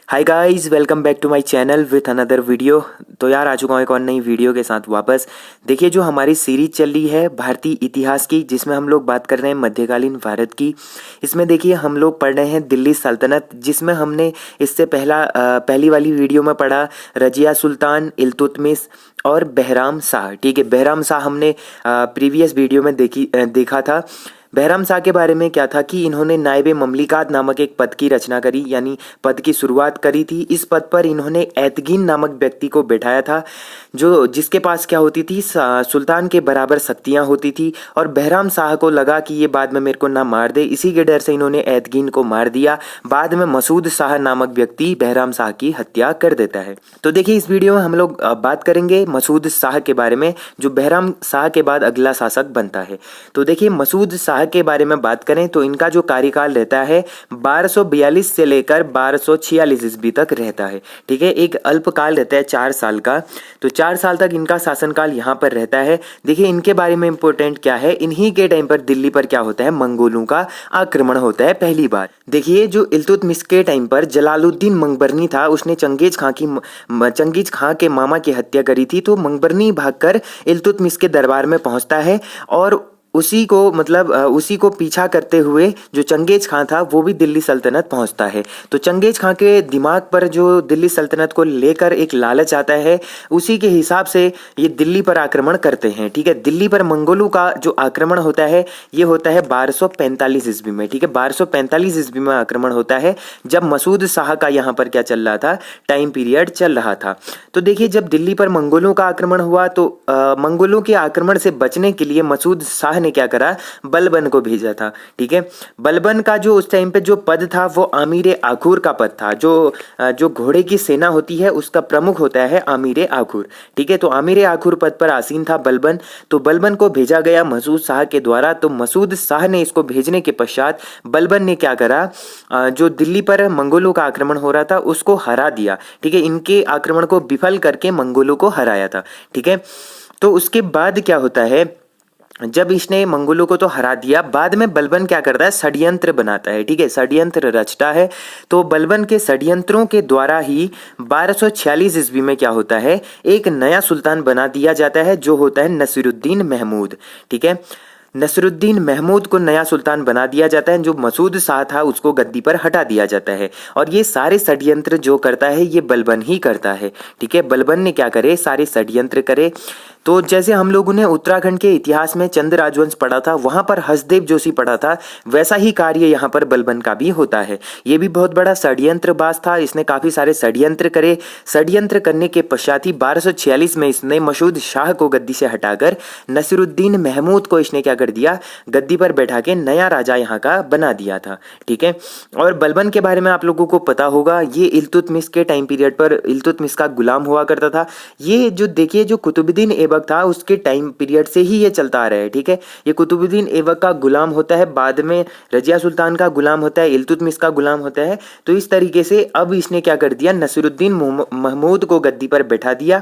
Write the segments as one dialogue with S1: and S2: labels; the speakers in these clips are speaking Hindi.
S1: Hi guys, welcome back to my channel with another video. तो यार आ चुका हूँ एक और नई वीडियो के साथ वापस। देखिए, जो हमारी सीरीज चल रही है भारतीय इतिहास की, जिसमें हम लोग बात कर रहे हैं मध्यकालीन भारत की। इसमें देखिए हम लोग पढ़ रहे हैं दिल्ली सल्तनत, जिसमें हमने इससे पहली वाली वीडियो में पढ़ा रजिया सुल्तान, इल्तुतमिश और बहराम शाह। ठीक है, बहराम शाह हमने प्रीवियस वीडियो में देखा था। बहराम शाह के बारे में क्या था कि इन्होंने नायब ममलिकात नामक एक पद की रचना करी, यानी पद की शुरुआत करी थी। इस पद पर इन्होंने ऐतगीन नामक व्यक्ति को बैठाया था, जिसके पास क्या होती थी, सुल्तान के बराबर शक्तियां होती थी। और बहराम शाह को लगा कि ये बाद में मेरे को ना मार दे, इसी के डर से इन्होंने ऐतगीन को मार दिया। बाद में मसूद शाह नामक व्यक्ति बहराम शाह की हत्या कर देता है। तो देखिए, इस वीडियो में हम लोग बात करेंगे मसूद शाह के बारे में, जो बहराम शाह के बाद अगला शासक बनता है। तो देखिए, मसूद शाह के बारे में बात करें तो इनका जो कार्यकाल रहता है 1242 से लेकर 1246 ईस्वी तक रहता है। ठीक है, एक अल्पकाल रहता है 4 साल का। तो 4 साल तक इनका शासनकाल यहाँ पर रहता है। देखिए, इनके बारे में इंपॉर्टेंट क्या है, इन्हीं के टाइम पर दिल्ली पर क्या होता है, मंगोलों का आक्रमण होता है पहली बार। देखिए, जो इल्तुतमिश के टाइम पर जलालुद्दीन मंगबरनी था, उसने चंगेज खां के मामा की हत्या करी थी। तो मंगबरनी भागकर इल्तुतमिश के दरबार में पहुंचता है और उसी को पीछा करते हुए जो चंगेज खां था वो भी दिल्ली सल्तनत पहुंचता है। तो चंगेज खां के दिमाग पर जो दिल्ली सल्तनत को लेकर एक लालच आता है, उसी के हिसाब से ये दिल्ली पर आक्रमण करते हैं। ठीक है, दिल्ली पर मंगोलों का जो आक्रमण होता है ये होता है 1245 ईस्वी में। ठीक है, 1245 ईस्वी में आक्रमण होता है, जब मसूद शाह का यहाँ पर क्या चल रहा था, टाइम पीरियड चल रहा था। तो देखिए, जब दिल्ली पर मंगोलों का आक्रमण हुआ तो मंगोलों के आक्रमण से बचने के लिए मसूद शाह ने क्या करा, बलबन को भेजा था। ठीक है, बलबन का जो उस टाइम पे जो पद था वो आमीर आखुर का पद था। जो घोड़े की सेना होती है उसका प्रमुख होता है आमीर आखुर। ठीक है, तो आमीर आखुर पद पर आसीन था बलबन। तो बलबन को भेजा गया मसूद शाह के द्वारा। तो मसूद शाह ने इसको भेजने के पश्चात बलबन ने क्या करा, जो दिल्ली पर मंगोलों का आक्रमण हो रहा था उसको हरा दिया। ठीक है, इनके आक्रमण को विफल करके मंगोलों को हराया था। ठीक है, तो उसके बाद क्या होता है, जब इसने मंगोलों को तो हरा दिया, बाद में बलबन क्या करता है, षड्यंत्र बनाता है। ठीक है, षड्यंत्र रचता है। तो बलबन के षड्यंत्रों के द्वारा ही 1246 ईस्वी में क्या होता है, एक नया सुल्तान बना दिया जाता है, जो होता है नसीरुद्दीन महमूद। ठीक है, नसीरुद्दीन महमूद को नया सुल्तान बना दिया जाता है। जो मसूद शाह था उसको गद्दी पर हटा दिया जाता है। और ये सारे षड्यंत्र जो करता है ये बलबन ही करता है। ठीक है, बलबन ने क्या करे, सारे षड्यंत्र करे। तो जैसे हम लोगों ने उत्तराखंड के इतिहास में चंद राजवंश पढ़ा था, वहां पर हसदेव जोशी पढ़ा था, वैसा ही कार्य यहाँ पर बलबन का भी होता है। ये भी बहुत बड़ा षड्यंत्रबाज था, इसने काफी सारे षड्यंत्र करे। षड्यंत्र करने के पश्चात ही 1246 में इसने मसूद शाह को गद्दी से हटाकर नसीरुद्दीन महमूद को इसने क्या कर दिया, गद्दी पर बैठा के नया राजा यहाँ का बना दिया था। ठीक है, और बलबन के बारे में आप लोगों को पता होगा, ये इल्तुतमिश के टाइम पीरियड पर इल्तुतमिश का गुलाम हुआ करता था। ये जो देखिए, जो कुतुबुद्दीन ऐबक था उसके टाइम पीरियड से ही ये चलता आ रहा है। ठीक है, ये कुतुबुद्दीन ऐबक का गुलाम होता है, बाद में रजिया सुल्तान का गुलाम होता है, इल्तुतमिश का गुलाम होता है। तो इस तरीके से अब इसने क्या कर दिया, नसीरुद्दीन महमूद को गद्दी पर बैठा दिया।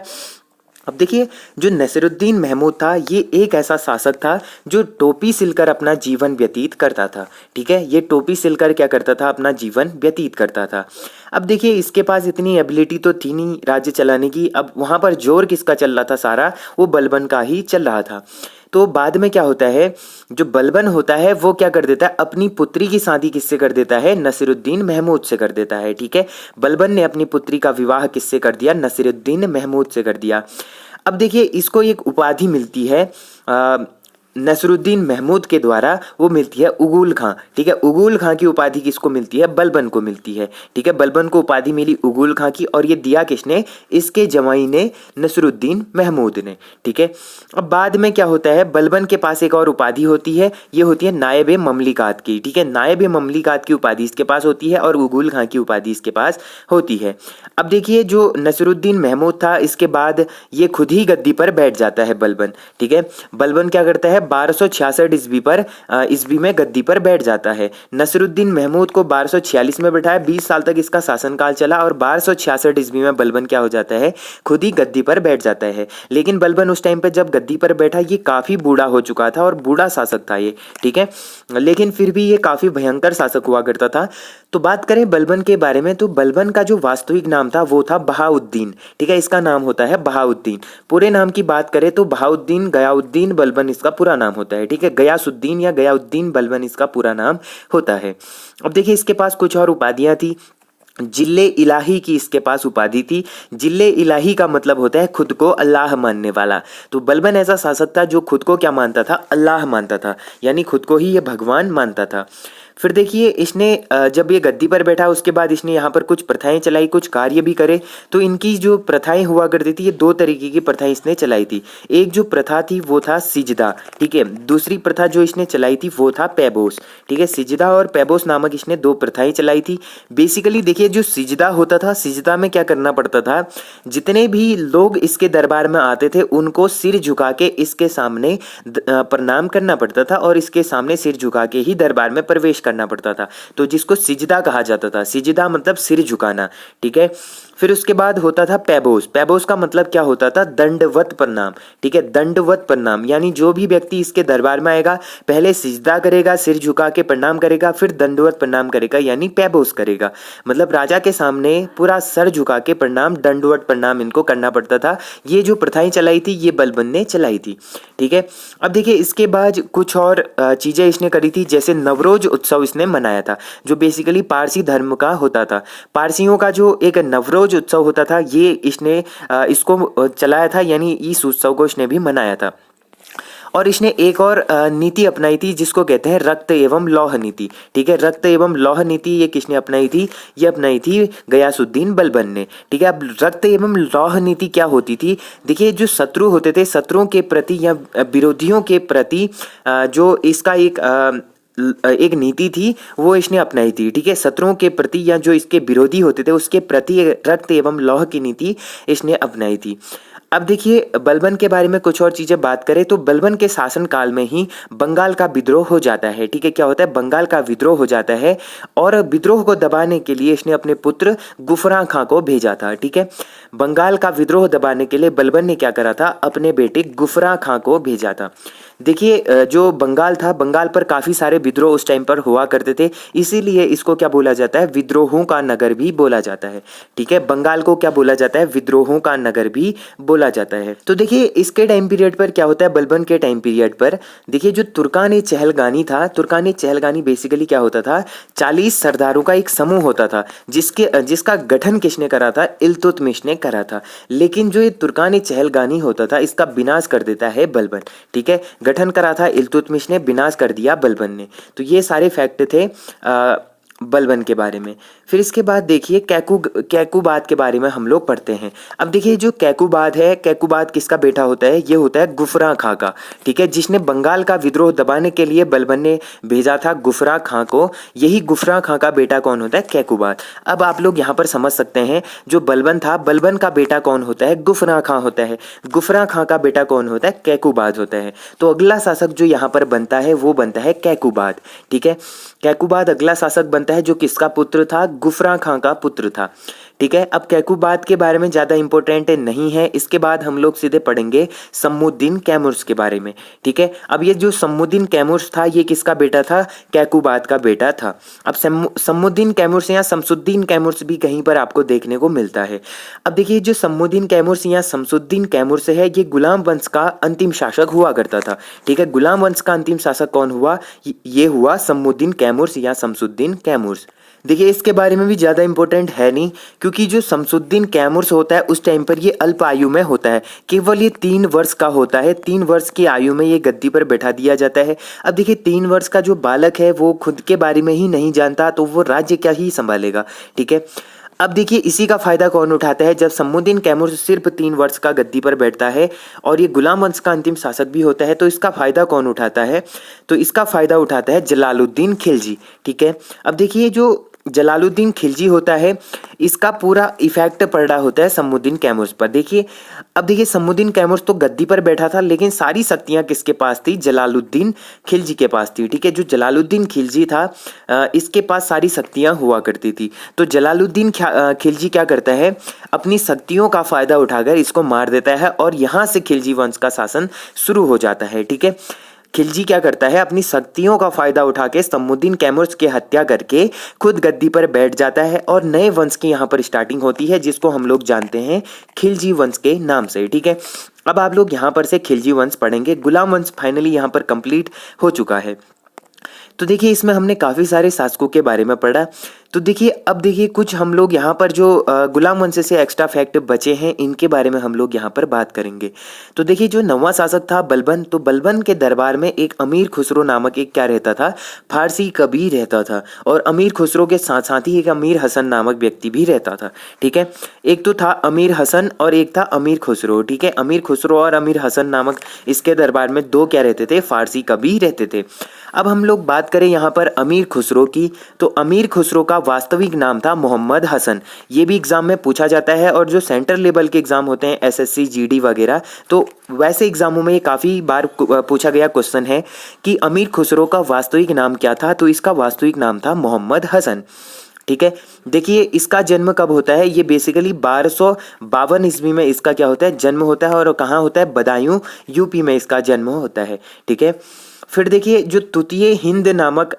S1: अब देखिए, जो नसीरुद्दीन महमूद था ये एक ऐसा शासक था जो टोपी सिलकर अपना जीवन व्यतीत करता था। ठीक है, ये टोपी सिलकर क्या करता था, अपना जीवन व्यतीत करता था। अब देखिए, इसके पास इतनी एबिलिटी तो थी नहीं राज्य चलाने की। अब वहाँ पर जोर किसका चल रहा था, सारा वो बलबन का ही चल रहा था। तो बाद में क्या होता है, जो बलबन होता है वो क्या कर देता है, अपनी पुत्री की शादी किससे कर देता है, नसीरुद्दीन महमूद से कर देता है। ठीक है, बलबन ने अपनी पुत्री का विवाह किससे कर दिया, नसीरुद्दीन महमूद से कर दिया। अब देखिए, इसको एक उपाधि मिलती है नसीरुद्दीन महमूद के द्वारा, वो मिलती है उगुल खां। ठीक है, उगुल खां की उपाधि किसको मिलती है, बलबन को मिलती है। ठीक है, बलबन को उपाधि मिली उगुल खां की, और ये दिया किसने, इसके जमाई ने, नसीरुद्दीन महमूद ने। ठीक है, अब बाद में क्या होता है, बलबन के पास एक और उपाधि होती है, ये होती है नायब ममलिकात की। ठीक है, नायब ममलिकात की उपाधि इसके पास होती है और उगुल खां की उपाधि इसके पास होती है। अब देखिए, जो नसीरुद्दीन महमूद था, इसके बाद ये खुद ही गद्दी पर बैठ जाता है बलबन। ठीक है, बलबन क्या करता है, 1266 ईस्वी में गद्दी पर बैठ जाता है। नसरुद्दीन महमूद को 1246 में बैठाया, 20 साल तक इसका शासनकाल चला और 1266 ईस्वी में बलबन क्या हो जाता है, खुद ही गद्दी पर बैठ जाता है। लेकिन बलबन उस टाइम पर जब गद्दी पर बैठा ये काफ़ी बूढ़ा हो चुका था और बूढ़ा शासक था ये, ठीक है, लेकिन फिर भी ये काफ़ी भयंकर शासक हुआ करता था। तो बात करें बलबन के बारे में तो बलबन का जो वास्तविक नाम था वो था बहाउद्दीन, ठीक है, इसका नाम होता है बहाउद्दीन। पूरे नाम की बात करें तो बहाउद्दीन गयाउद्दीन बलबन इसका पूरा नाम होता है, ठीक है, गयासुद्दीन या गयाउद्दीन बलबन इसका पूरा नाम होता है। अब देखिए इसके पास कुछ और उपाधियां थी। जिल्ले इलाही की इसके पास उपाधि थी। जिल्ले इलाही का मतलब होता है खुद को अल्लाह मानने वाला। तो बलबन ऐसा शासक था जो खुद को क्या मानता था, अल्लाह मानता था, यानी खुद को ही ये भगवान मानता था। फिर देखिए इसने जब ये गद्दी पर बैठा उसके बाद इसने यहाँ पर कुछ प्रथाएं चलाई, कुछ कार्य भी करे। तो इनकी जो प्रथाएं हुआ करती थी ये दो तरीके की प्रथाएं इसने चलाई थी। एक जो प्रथा थी वो था सिजदा, ठीक है, दूसरी प्रथा जो इसने चलाई थी वो था पैबोस, ठीक है। सिजदा और पैबोस नामक इसने दो प्रथाएं चलाई थी। बेसिकली देखिए जो सिजदा होता था, सिजदा में क्या करना पड़ता था, जितने भी लोग इसके दरबार में आते थे उनको सिर झुका के इसके सामने प्रणाम करना पड़ता था और इसके सामने सिर झुका के ही दरबार में प्रवेश करना पड़ता था। तो जिसको सिजदा कहा जाता था, सिजदा मतलब सिर झुकाना, ठीक है। फिर उसके बाद होता था पैबोस। पैबोस का मतलब क्या होता था, दंडवत प्रणाम, ठीक है, दंडवत प्रणाम, यानी जो भी व्यक्ति इसके दरबार में आएगा पहले सिजदा करेगा, सिर झुका के प्रणाम करेगा, फिर दंडवत प्रणाम करेगा यानी पैबोस करेगा। मतलब राजा के सामने पूरा सर झुका के प्रणाम, दंडवत प्रणाम इनको करना पड़ता था। ये जो प्रथाएं चलाई थी ये बलबन ने चलाई थी, ठीक है। अब देखिए इसके बाद कुछ और चीजें इसने करी थी, जैसे नवरोज उत्सव इसने मनाया था जो बेसिकली पारसी धर्म का होता था। पारसियों का जो एक नवरोज उत्सव होता था ये इसने इसको चलाया था, यानी इस उत्सव को इसने भी मनाया था। और इसने एक और नीति अपनाई थी जिसको कहते हैं रक्त एवं लौह नीति, ठीक है। रक्त एवं लौह नीति ये किसने अपनाई थी, ये अपनाई थी गयासुद्दीन बलबन ने, ठीक है। अब रक्त एवं लौह नीति क्या होती थी, देखिए जो शत्रु होते थे, शत्रुओं के प्रति या विरोधियों के प्रति जो इसका एक नीति थी वो इसने अपनाई थी, ठीक है। शत्रुओं के प्रति या जो इसके विरोधी होते थे उसके प्रति रक्त एवं लौह की नीति इसने अपनाई थी। अब देखिए बलबन के बारे में कुछ और चीजें बात करें तो बलबन के शासन काल में ही बंगाल का विद्रोह हो जाता है, ठीक है। क्या होता है, बंगाल का विद्रोह हो जाता है और विद्रोह को दबाने के लिए इसने अपने पुत्र गुफरा खां को भेजा था, ठीक है। बंगाल का विद्रोह दबाने के लिए बलबन ने क्या करा था, अपने बेटे गुफरा खां को भेजा था। देखिए जो बंगाल था, बंगाल पर काफ़ी सारे विद्रोह उस टाइम पर हुआ करते थे, इसीलिए इसको क्या बोला जाता है, विद्रोहों का नगर भी बोला जाता है, ठीक है। बंगाल को क्या बोला जाता है, विद्रोहों का नगर भी बोला जाता है। तो देखिए इसके टाइम पीरियड पर क्या होता है, बलबन के टाइम पीरियड पर देखिए जो तुर्कान चहलगानी था, तुर्कान चहलगानी बेसिकली क्या होता था, 40 सरदारों का एक समूह होता था जिसका गठन किसने करा था, इल्तुतमिश ने करा था। लेकिन जो ये तुर्कान चहलगानी होता था इसका विनाश कर देता है बलबन, ठीक है। गठन करा था इल्तुतमिश ने, विनाश कर दिया बलबन ने। तो ये सारे फैक्ट थे बलबन के बारे में। फिर इसके बाद देखिए कैकुबाद के बारे में हम लोग पढ़ते हैं। अब देखिए जो कैकुबाद है, कैकुबाद किसका बेटा होता है, ये होता है गुफरा खां का, ठीक है, जिसने बंगाल का विद्रोह दबाने के लिए बलबन ने भेजा था गुफरा खां को। यही गुफरा खां का बेटा कौन होता है, कैकुबाद। अब आप लोग यहाँ पर समझ सकते हैं जो बलबन था, बलबन का बेटा कौन होता है, गुफरा खां होता है। गुफरा खां का बेटा कौन होता है, कैकुबाद होता है। तो अगला शासक जो यहाँ पर बनता है वो बनता है कैकुबाद, ठीक है। कैकुबाद अगला शासक बनता है जो किसका पुत्र था, गुफरा खां का पुत्र था, ठीक है। अब कैकुबाद के बारे में ज़्यादा इंपॉर्टेंट नहीं है, इसके बाद हम लोग सीधे पढ़ेंगे शम्मुद्दीन कैमुर्स के बारे में, ठीक है। अब ये जो शम्मुद्दीन कैमुर्स था ये किसका बेटा था, कैकुबाद का बेटा था। अब शम्मुद्दीन कैमुर्स या शमसुद्दीन कैमुर्स भी कहीं पर आपको देखने को मिलता है। अब देखिए जो शम्मुद्दीन कैमुर्स या शमसुद्दीन कैमुर्स है ये गुलाम वंश का अंतिम शासक हुआ करता था, ठीक है। गुलाम वंश का अंतिम शासक कौन हुआ, ये हुआ शम्मुद्दीन कैमुर्स या शमसुद्दीन कैमुर्स। देखिए इसके बारे में भी ज़्यादा इंपॉर्टेंट है नहीं, क्योंकि जो शमसुद्दीन कैमुर्स होता है उस टाइम पर ये अल्प आयु में होता है, केवल ये 3 वर्ष का होता है। 3 वर्ष की आयु में ये गद्दी पर बैठा दिया जाता है। अब देखिए 3 वर्ष का जो बालक है वो खुद के बारे में ही नहीं जानता तो वो राज्य क्या ही संभालेगा, ठीक है। अब देखिए इसी का फायदा कौन उठाता है, जब शम्मुद्दीन कैमुर्स सिर्फ 3 वर्ष का गद्दी पर बैठता है और ये गुलाम वंश का अंतिम शासक भी होता है, तो इसका फायदा कौन उठाता है, तो इसका फायदा उठाता है जलालुद्दीन खिलजी, ठीक है। अब देखिए जो जलालुद्दीन खिलजी होता है, इसका पूरा इफेक्ट पड़ रहा होता है समुद्दीन कैमूर पर। देखिए, अब देखिए समुद्दीन कैमूर तो गद्दी पर बैठा था, लेकिन सारी शक्तियाँ किसके पास थी? जलालुद्दीन खिलजी के पास थी। ठीक है, जो जलालुद्दीन खिलजी था इसके पास सारी शक्तियाँ हुआ करती थी। तो जलालुद्दीन खिलजी क्या करता है, अपनी शक्तियों का फायदा उठाकर इसको मार देता है और यहाँ से खिलजी वंश का शासन शुरू हो जाता है। ठीक है, खिलजी क्या करता है, अपनी शक्तियों का फायदा उठा के समुद्दीन कैमूर की हत्या करके खुद गद्दी पर बैठ जाता है और नए वंश की यहाँ पर स्टार्टिंग होती है, जिसको हम लोग जानते हैं खिलजी वंश के नाम से। ठीक है, अब आप लोग यहाँ पर से खिलजी वंश पढ़ेंगे। गुलाम वंश फाइनली यहाँ पर कंप्लीट हो चुका है। तो देखिए, इसमें हमने काफ़ी सारे शासकों के बारे में पढ़ा। तो देखिए, अब देखिए कुछ हम लोग यहाँ पर जो गुलाम वंश से एक्स्ट्रा फैक्ट बचे हैं, इनके बारे में हम लोग यहाँ पर बात करेंगे। तो देखिए, जो नौवां शासक था बलबन, तो बलबन के दरबार में एक अमीर खुसरो नामक एक क्या रहता था, फारसी कबीर रहता था। और अमीर खुसरो के साथ साथ ही एक अमीर हसन नामक व्यक्ति भी रहता था। ठीक है, एक तो था अमीर हसन और एक था अमीर खुसरो। ठीक है, अमीर खुसरो और अमीर हसन नामक इसके दरबार में दो क्या रहते थे, फारसी कबीर रहते थे। अब हम लोग बात करें यहाँ पर अमीर खुसरो की, तो अमीर खुसरो का वास्तविक नाम था मोहम्मद हसन। ये भी एग्जाम में पूछा जाता है, और जो सेंट्रल लेवल के एग्जाम होते हैं एसएससी जीडी वगैरह, तो वैसे एग्जामों में ये काफ़ी बार पूछा गया क्वेश्चन है कि अमीर खुसरो का वास्तविक नाम क्या था। तो इसका वास्तविक नाम था मोहम्मद हसन। ठीक है, देखिए इसका जन्म कब होता है, ये बेसिकली 1252 ईस्वी में इसका क्या होता है, जन्म होता है। और कहाँ होता है, बदायूं यूपी में इसका जन्म होता है। ठीक है, फिर देखिए जो तृतीय हिंद नामक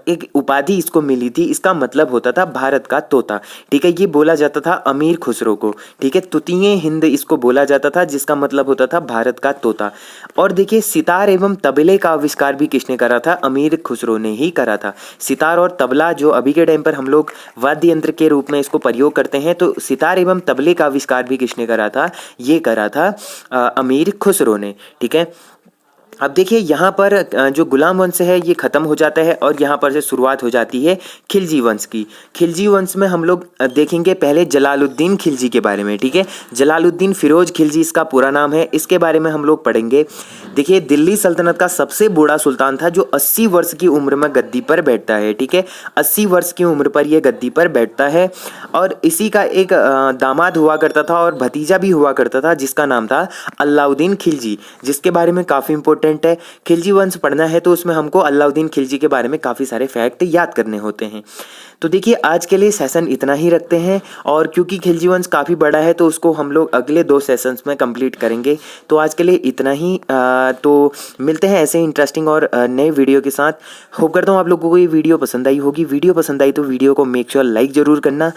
S1: एक उपाधि इसको मिली थी, इसका मतलब होता था भारत का तोता। ठीक है, ये बोला जाता था अमीर खुसरो को। ठीक है, तृतीय हिंद इसको बोला जाता था, जिसका मतलब होता था भारत का तोता। और देखिए, सितार एवं तबले का आविष्कार भी किसने करा था, अमीर खुसरो ने ही करा था। सितार और तबला जो अभी के टाइम पर हम लोग वाद्य यंत्र के रूप में इसको प्रयोग करते हैं, तो सितार एवं तबले का आविष्कार भी किसने करा था, ये करा था अमीर खुसरो ने। ठीक है, अब देखिए यहाँ पर जो गुलाम वंश है ये खत्म हो जाता है और यहाँ पर से शुरुआत हो जाती है खिलजी वंश की। खिलजी वंश में हम लोग देखेंगे पहले जलालुद्दीन खिलजी के बारे में। ठीक है, जलालुद्दीन फिरोज खिलजी इसका पूरा नाम है, इसके बारे में हम लोग पढ़ेंगे। देखिए, दिल्ली सल्तनत का सबसे बूढ़ा सुल्तान था, जो 80 वर्ष की उम्र में गद्दी पर बैठता है। ठीक है, 80 वर्ष की उम्र पर यह गद्दी पर बैठता है। और इसी का एक दामाद हुआ करता था और भतीजा भी हुआ करता था, जिसका नाम था अलाउद्दीन खिलजी, जिसके बारे में काफ़ी इंपॉर्टेंट है। खिलजी वंश पढ़ना है तो उसमें हमको अलाउद्दीन खिलजी के बारे में काफ़ी सारे फैक्ट याद करने होते हैं। तो देखिए, आज के लिए सेशन इतना ही रखते हैं, और क्योंकि खिलजी वंश काफ़ी बड़ा है तो उसको हम लोग अगले 2 सेशंस में कंप्लीट करेंगे। तो आज के लिए इतना ही। तो मिलते हैं ऐसे ही इंटरेस्टिंग और नए वीडियो के साथ। होप करता हूँ आप लोगों को ये वीडियो पसंद आई होगी। वीडियो पसंद आई तो वीडियो को मेक श्योर लाइक ज़रूर करना,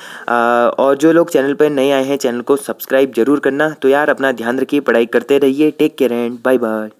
S1: और जो लोग चैनल पर नए आए हैं चैनल को सब्सक्राइब जरूर करना। तो यार अपना ध्यान रखिए, पढ़ाई करते रहिए। Take care and bye bye.